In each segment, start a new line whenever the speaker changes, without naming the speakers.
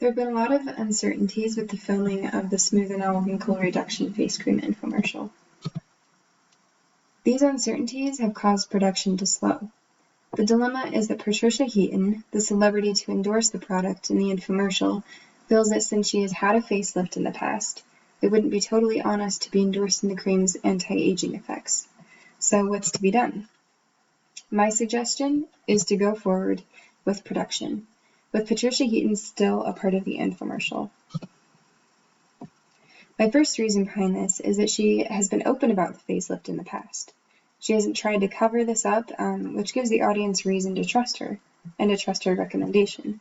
There have been a lot of uncertainties with the filming of the Smooth and All Wrinkle Reduction Face Cream infomercial. These uncertainties have caused production to slow. The dilemma is that Patricia Heaton, the celebrity to endorse the product in the infomercial, feels that since she has had a facelift in the past, it wouldn't be totally honest to be endorsing the cream's anti-aging effects. So what's to be done? My suggestion is to go forward with production, with Patricia Heaton still a part of the infomercial. My first reason behind this is that she has been open about the facelift in the past. She hasn't tried to cover this up, which gives the audience reason to trust her, and to trust her recommendation.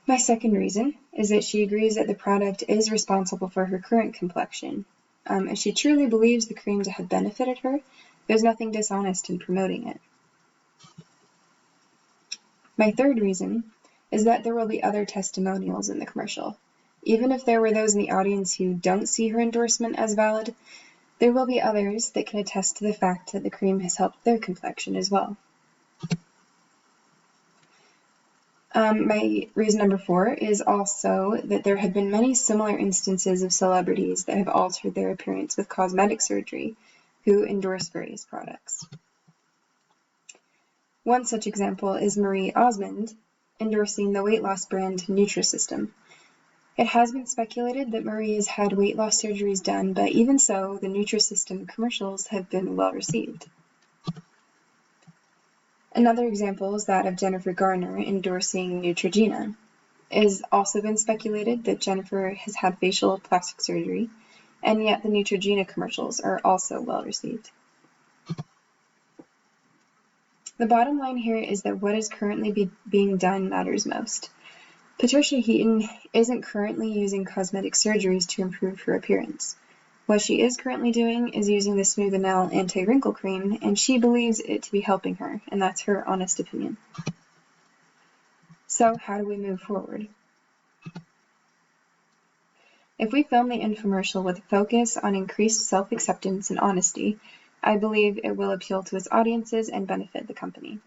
My second reason is that she agrees that the product is responsible for her current complexion. If she truly believes the cream to have benefited her, there's nothing dishonest in promoting it. My third reason is that there will be other testimonials in the commercial. Even if there were those in the audience who don't see her endorsement as valid, there will be others that can attest to the fact that the cream has helped their complexion as well. My reason number 4 is also that there have been many similar instances of celebrities that have altered their appearance with cosmetic surgery who endorse various products. One such example is Marie Osmond endorsing the weight loss brand Nutrisystem. It has been speculated that Marie has had weight loss surgeries done, but even so, the Nutrisystem commercials have been well received. Another example is that of Jennifer Garner endorsing Neutrogena. It has also been speculated that Jennifer has had facial plastic surgery, and yet the Neutrogena commercials are also well received. The bottom line here is that what is currently being done matters most. Patricia Heaton isn't currently using cosmetic surgeries to improve her appearance. What she is currently doing is using the Smooth and All anti-wrinkle cream, and she believes it to be helping her, and that's her honest opinion. So how do we move forward? If we film the infomercial with a focus on increased self-acceptance and honesty, I believe it will appeal to its audiences and benefit the company.